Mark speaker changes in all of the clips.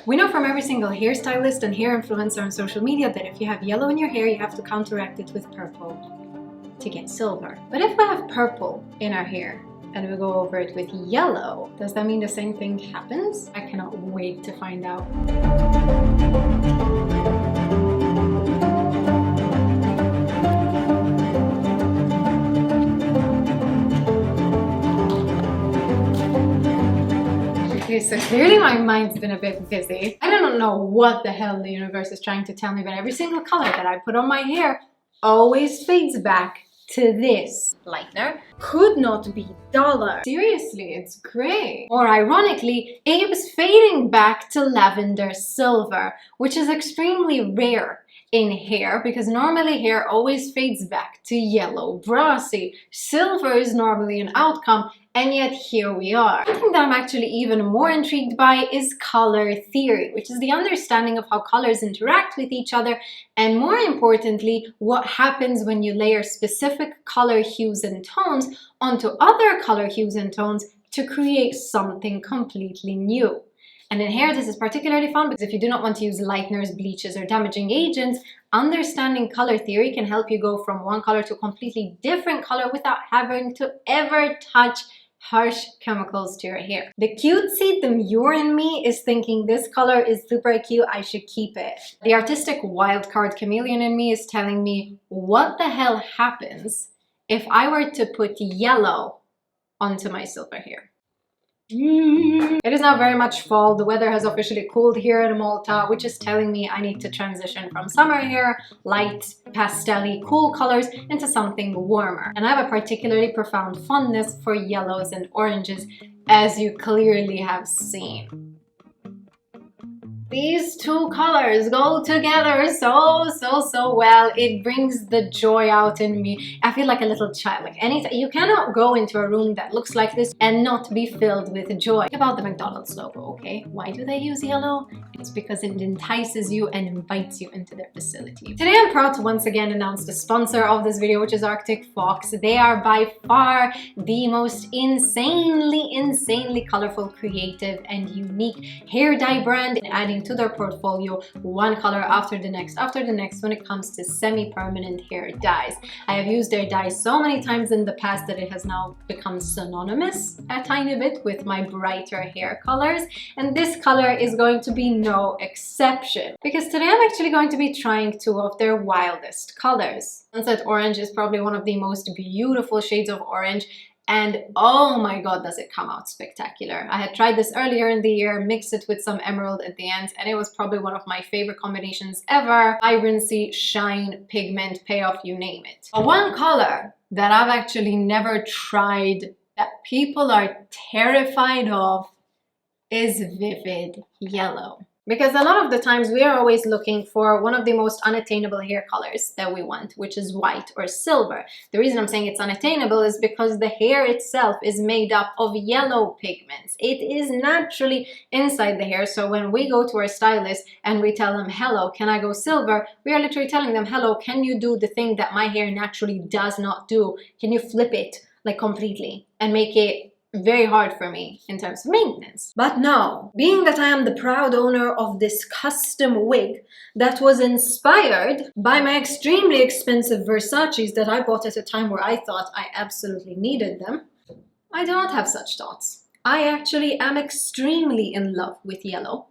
Speaker 1: We know from every single hairstylist and hair influencer on social media that if you have yellow in your hair, you have to counteract it with purple to get silver. But if we have purple in our hair and we go over it with yellow, does that mean the same thing happens? I cannot wait to find out. Okay, so clearly my mind's been a bit busy. I don't know what the hell the universe is trying to tell me, but every single color that I put on my hair always fades back to this. Lightener could not be duller. Seriously, it's gray. Or ironically, it keeps fading back to lavender silver, which is extremely rare in hair because normally hair always fades back to yellow brassy. Silver is normally an outcome, and yet here we are. One thing that I'm actually even more intrigued by is color theory, which is the understanding of how colors interact with each other, and more importantly, what happens when you layer specific color hues and tones onto other color hues and tones to create something completely new. And in hair, this is particularly fun because if you do not want to use lighteners, bleaches, or damaging agents, understanding color theory can help you go from one color to a completely different color without having to ever touch harsh chemicals to your hair. The cutesy demure in me is thinking this color is super cute, I should keep it. The artistic wildcard chameleon in me is telling me, what the hell happens if I were to put yellow onto my silver hair? It is now very much fall. The weather has officially cooled here in Malta, which is telling me I need to transition from summer hair, light, pastel-y, cool colors, into something warmer. And I have a particularly profound fondness for yellows and oranges, as you clearly have seen. These two colors go together so well. It brings the joy out in me. I feel like a little child. Like anytime, you cannot go into a room that looks like this and not be filled with joy. Think about the McDonald's logo, okay? Why do they use yellow? It's because it entices you and invites you into their facility. Today I'm proud to once again announce the sponsor of this video, which is Arctic Fox. They are by far the most insanely colorful, creative, and unique hair dye brand, adding to their portfolio one color after the next when it comes to semi-permanent hair dyes. I have used their dyes so many times in the past that it has now become synonymous a tiny bit with my brighter hair colors, and this color is going to be no exception because today I'm actually going to be trying two of their wildest colors. Sunset Orange is probably one of the most beautiful shades of orange, and oh my god, does it come out spectacular. I had tried this earlier in the year, mixed it with some emerald at the end, and it was probably one of my favorite combinations ever. Vibrancy, shine, pigment, payoff, you name it. One color that I've actually never tried that people are terrified of is vivid yellow. Because a lot of the times we are always looking for one of the most unattainable hair colors that we want, which is white or silver. The reason I'm saying it's unattainable is because the hair itself is made up of yellow pigments. It is naturally inside the hair. So when we go to our stylist and we tell them, hello, can I go silver? We are literally telling them, hello, can you do the thing that my hair naturally does not do? Can you flip it like completely and make it very hard for me in terms of maintenance? But no, being that I am the proud owner of this custom wig that was inspired by my extremely expensive Versace's that I bought at a time where I thought I absolutely needed them, I do not have such thoughts. I actually am extremely in love with yellow.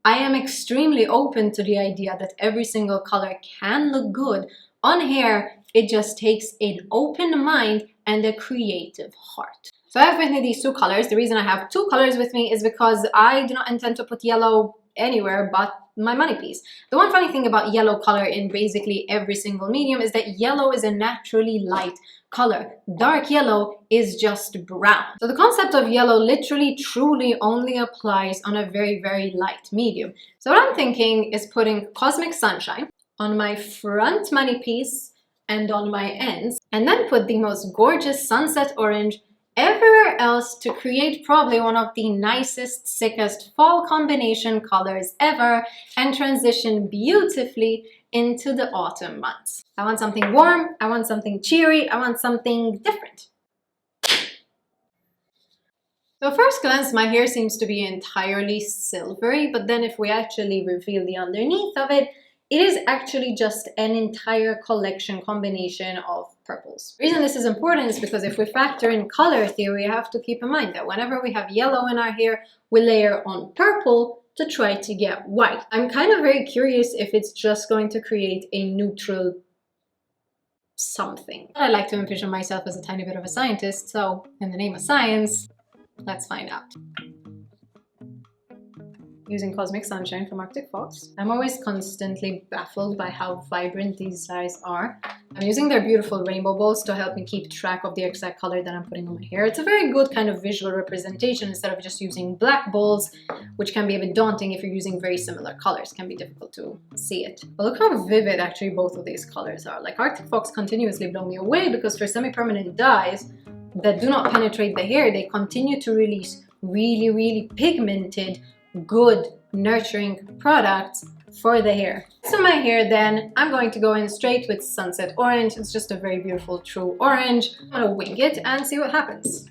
Speaker 1: I am extremely open to the idea that every single color can look good on hair. It just takes an open mind and a creative heart. So I have with me these two colors. The reason I have two colors with me is because I do not intend to put yellow anywhere but my money piece. The one funny thing about yellow color in basically every single medium is that yellow is a naturally light color. Dark yellow is just brown. So the concept of yellow literally truly only applies on a very light medium. So what I'm thinking is putting Cosmic Sunshine on my front money piece and on my ends, and then put the most gorgeous Sunset Orange everywhere else to create probably one of the nicest, sickest fall combination colors ever, and transition beautifully into the autumn months. I want something warm, I want something cheery, I want something different. So at first glance, my hair seems to be entirely silvery, but then if we actually reveal the underneath of it, it is actually just an entire combination of purples. The reason this is important is because if we factor in color theory, you have to keep in mind that whenever we have yellow in our hair, we layer on purple to try to get white. I'm kind of very curious if it's just going to create a neutral something. I like to envision myself as a tiny bit of a scientist, so in the name of science, let's find out. Using Cosmic Sunshine from Arctic Fox. I'm always constantly baffled by how vibrant these dyes are. I'm using their beautiful rainbow balls to help me keep track of the exact color that I'm putting on my hair. It's a very good kind of visual representation instead of just using black balls, which can be a bit daunting if you're using very similar colors. It can be difficult to see it. But look how vivid actually both of these colors are. Like Arctic Fox continuously blow me away because for semi-permanent dyes that do not penetrate the hair, they continue to release really, really pigmented, good, nurturing products for the hair. So my hair then, I'm going to go in straight with Sunset Orange. It's just a very beautiful true orange. I'm gonna wing it and see what happens.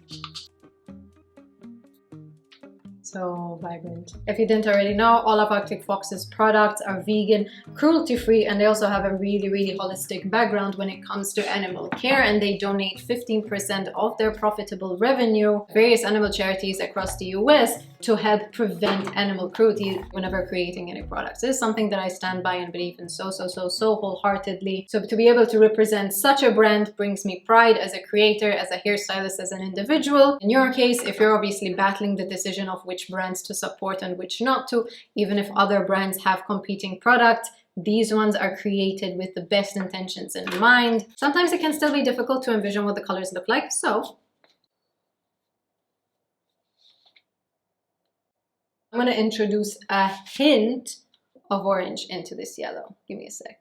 Speaker 1: So vibrant. If you didn't already know, all of Arctic Fox's products are vegan, cruelty-free, and they also have a really, really holistic background when it comes to animal care, and they donate 15% of their profitable revenue to various animal charities across the US to help prevent animal cruelty whenever creating any products. This is something that I stand by and believe in so wholeheartedly. So to be able to represent such a brand brings me pride as a creator, as a hairstylist, as an individual. In your case, if you're obviously battling the decision of which brands to support and which not to, even if other brands have competing products, these ones are created with the best intentions in mind. Sometimes it can still be difficult to envision what the colors look like, so I'm going to introduce a hint of orange into this yellow. Give me a sec.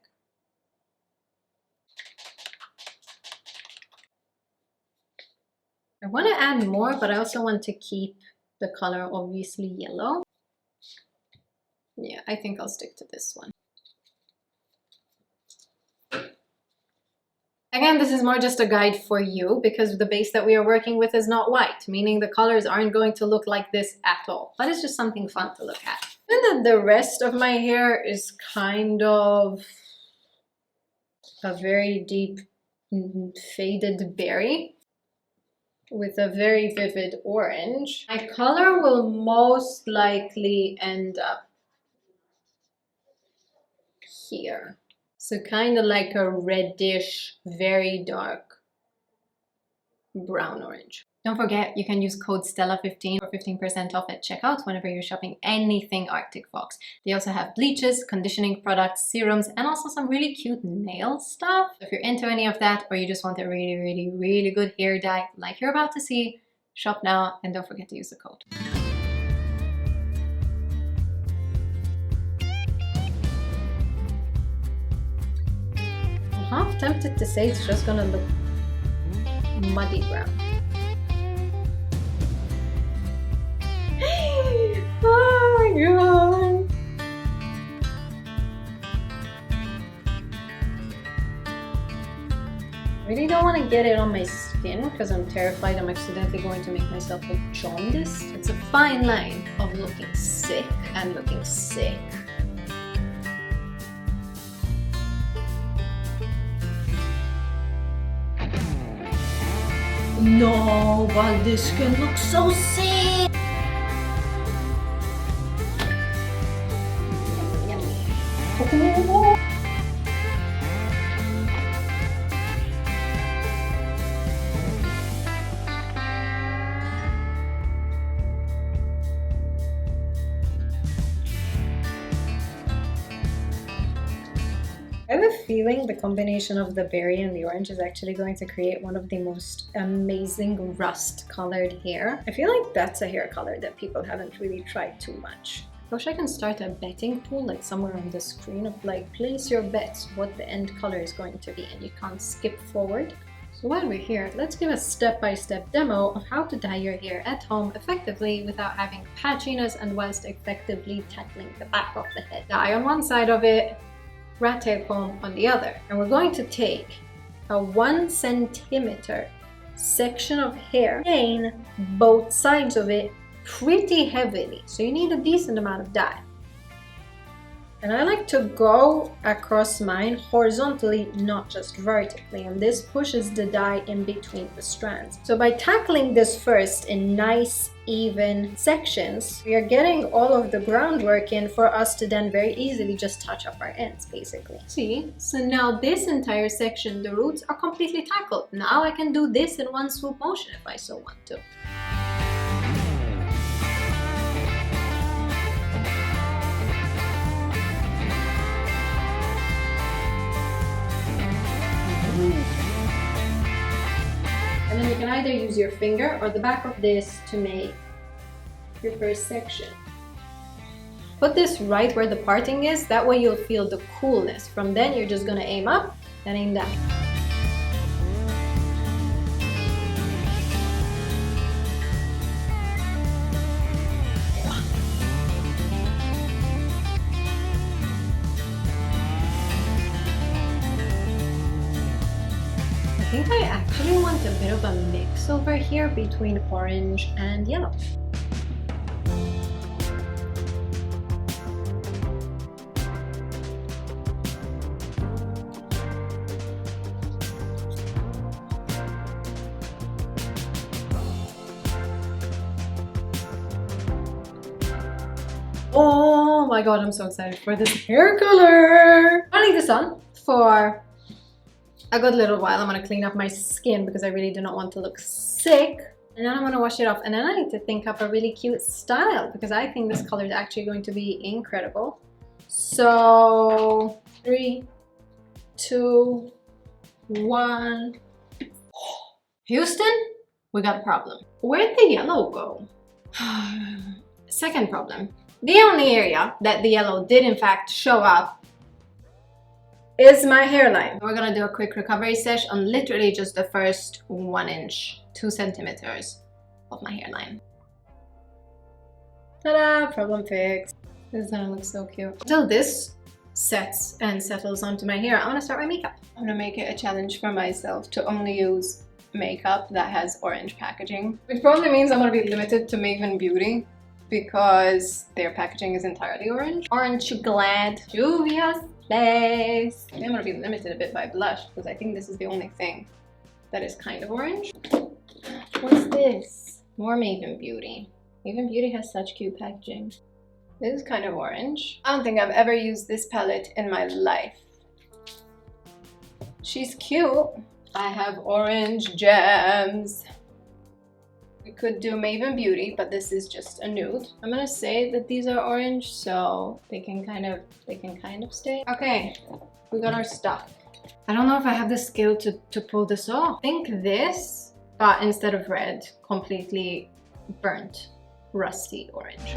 Speaker 1: I want to add more, but I also want to keep the color obviously yellow. Yeah, I think I'll stick to this one. Again, this is more just a guide for you because the base that we are working with is not white, meaning the colors aren't going to look like this at all. But it's just something fun to look at. And then the rest of my hair is kind of a very deep faded berry with a very vivid orange. My color will most likely end up here. So kind of like a reddish, very dark brown orange. Don't forget, you can use code Stella15 for 15% off at checkout whenever you're shopping anything Arctic Fox. They also have bleaches, conditioning products, serums, and also some really cute nail stuff. If you're into any of that, or you just want a really good hair dye like you're about to see, shop now and don't forget to use the code. I'm half tempted to say it's just gonna look muddy brown. Oh my god! I really don't want to get it on my skin because I'm terrified I'm accidentally going to make myself look jaundiced. It's a fine line of looking sick and looking sick. No, but this can look so sick! Oh. I have a feeling the combination of the berry and the orange is actually going to create one of the most amazing rust colored hair. I feel like that's a hair color that people haven't really tried too much. I wish I can start a betting pool like somewhere on the screen of like place your bets what the end color is going to be and you can't skip forward. So while we're here, let's give a step-by-step demo of how to dye your hair at home effectively without having patchiness and whilst effectively tackling the back of the head. Dye on one side of it, rat tail comb on the other. And we're going to take a 1 centimeter section of hair, stain both sides of it pretty heavily. So you need a decent amount of dye. And I like to go across mine horizontally, not just vertically, and this pushes the dye in between the strands. So by tackling this first in nice, even sections, we are getting all of the groundwork in for us to then very easily just touch up our ends, basically. See? So now this entire section, the roots, are completely tackled. Now I can do this in one swoop motion if I so want to. And then you can either use your finger or the back of this to make your first section. Put this right where the parting is, that way you'll feel the coolness. From then you're just gonna aim up and aim down. I think I actually want a bit of a mix over here between orange and yellow. Oh my god, I'm so excited for this hair color! I'll leave this on for a good little while. I'm gonna clean up my skin because I really do not want to look sick. And then I'm gonna wash it off. And then I need to think up a really cute style because I think this color is actually going to be incredible. So 3, 2, 1. Houston, we got a problem. Where'd the yellow go? Second problem. The only area that the yellow did in fact show up is my hairline. We're gonna do a quick recovery sesh on literally just the first 1 inch, 2 centimeters of my hairline. Ta-da! Problem fixed. This is gonna look so cute. Until this sets and settles onto my hair, I'm gonna start my makeup. I'm gonna make it a challenge for myself to only use makeup that has orange packaging, which probably means I'm gonna be limited to Maven Beauty because their packaging is entirely orange. Aren't you glad? Juvia's Place. I'm gonna be limited a bit by blush because I think this is the only thing that is kind of orange. What's this? More Maven Beauty. Maven Beauty has such cute packaging. This is kind of orange. I don't think I've ever used this palette in my life. She's cute. I have orange gems. We could do Maven Beauty, but this is just a nude. I'm gonna say that these are orange, so they can kind of stay. Okay, we got our stuff. I don't know if I have the skill to pull this off. I think this, but instead of red, completely burnt, rusty orange.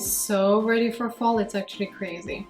Speaker 1: So ready for fall, it's actually crazy.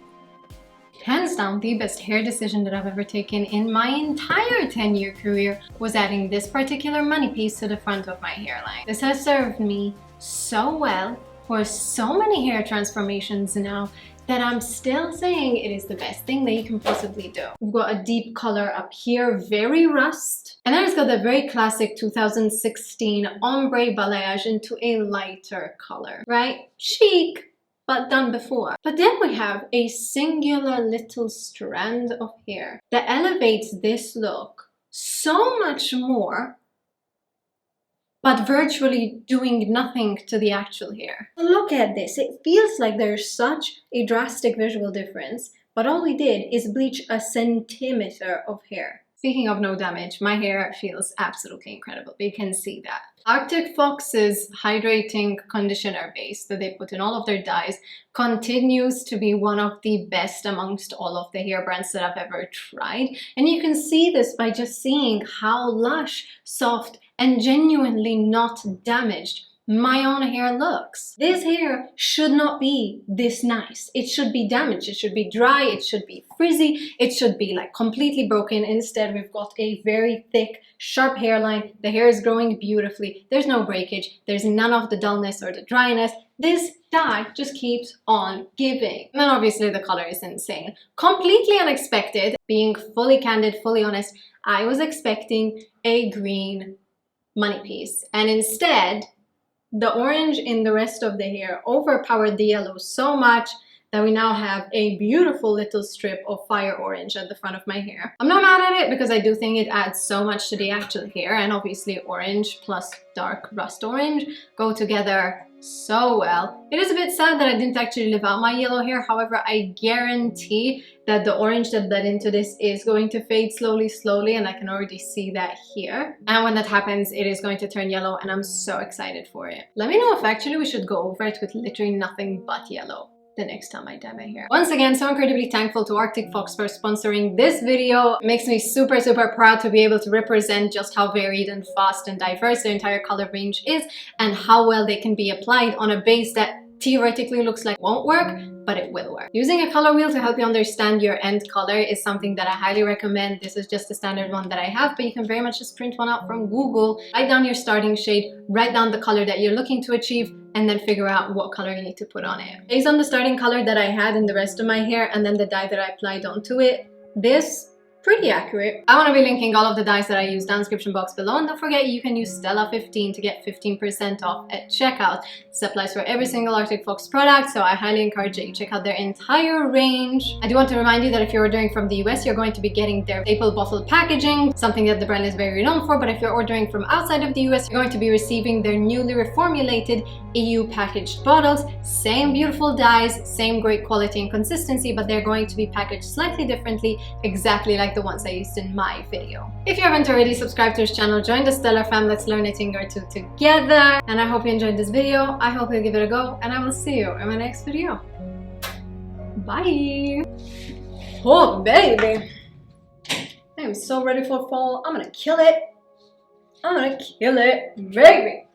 Speaker 1: Hands down, the best hair decision that I've ever taken in my entire 10-year career was adding this particular money piece to the front of my hairline. This has served me so well for so many hair transformations now that I'm still saying it is the best thing that you can possibly do. We've got a deep color up here, very rust. And then it's got that very classic 2016 ombre balayage into a lighter color, right? Chic, but done before. But then we have a singular little strand of hair that elevates this look so much more, but virtually doing nothing to the actual hair. Look at this, it feels like there's such a drastic visual difference, but all we did is bleach a centimeter of hair. Speaking of no damage, my hair feels absolutely incredible. You can see that. Arctic Fox's hydrating conditioner base that they put in all of their dyes continues to be one of the best amongst all of the hair brands that I've ever tried. And you can see this by just seeing how lush, soft, and genuinely not damaged my own hair looks. This hair should not be this nice. It should be damaged, it should be dry, it should be frizzy, it should be like completely broken. Instead, we've got a very thick, sharp hairline. The hair is growing beautifully. There's no breakage. There's none of the dullness or the dryness. This dye just keeps on giving. And then obviously the color is insane. Completely unexpected. Being fully candid, fully honest, I was expecting a green money piece. And instead, the orange in the rest of the hair overpowered the yellow so much that we now have a beautiful little strip of fire orange at the front of my hair. I'm not mad at it because I do think it adds so much to the actual hair, and obviously orange plus dark rust orange go together so well. It is a bit sad that I didn't actually live out my yellow hair. However, I guarantee that the orange that bled into this is going to fade slowly, and I can already see that here. And when that happens, it is going to turn yellow, and I'm so excited for it. Let me know if actually we should go over it with literally nothing but yellow the next time I dye my hair. Once again, so incredibly thankful to Arctic Fox for sponsoring this video. It makes me super proud to be able to represent just how varied and fast and diverse their entire color range is, and how well they can be applied on a base that theoretically looks like won't work, but it will work. Using a color wheel to help you understand your end color is something that I highly recommend. This is just a standard one that I have, but you can very much just print one out from Google. Write down your starting shade, write down the color that you're looking to achieve, and then figure out what color you need to put on it. Based on the starting color that I had in the rest of my hair and then the dye that I applied onto it, this pretty accurate. I want to be linking all of the dyes that I use down in the description box below, and don't forget you can use Stella 15 to get 15% off at checkout. This applies for every single Arctic Fox product, so I highly encourage that you check out their entire range. I do want to remind you that if you're ordering from the US, you're going to be getting their staple bottle packaging, something that the brand is very known for, but if you're ordering from outside of the US, you're going to be receiving their newly reformulated EU packaged bottles. Same beautiful dyes, same great quality and consistency, but they're going to be packaged slightly differently, exactly like the ones I used in my video. If you haven't already subscribed to this channel, join the Stella fam. Let's learn a thing or two together. And I hope you enjoyed this video. I hope you'll give it a go, and I will see you in my next video. Bye! Oh baby! I am so ready for fall. I'm gonna kill it. I'm gonna kill it, baby!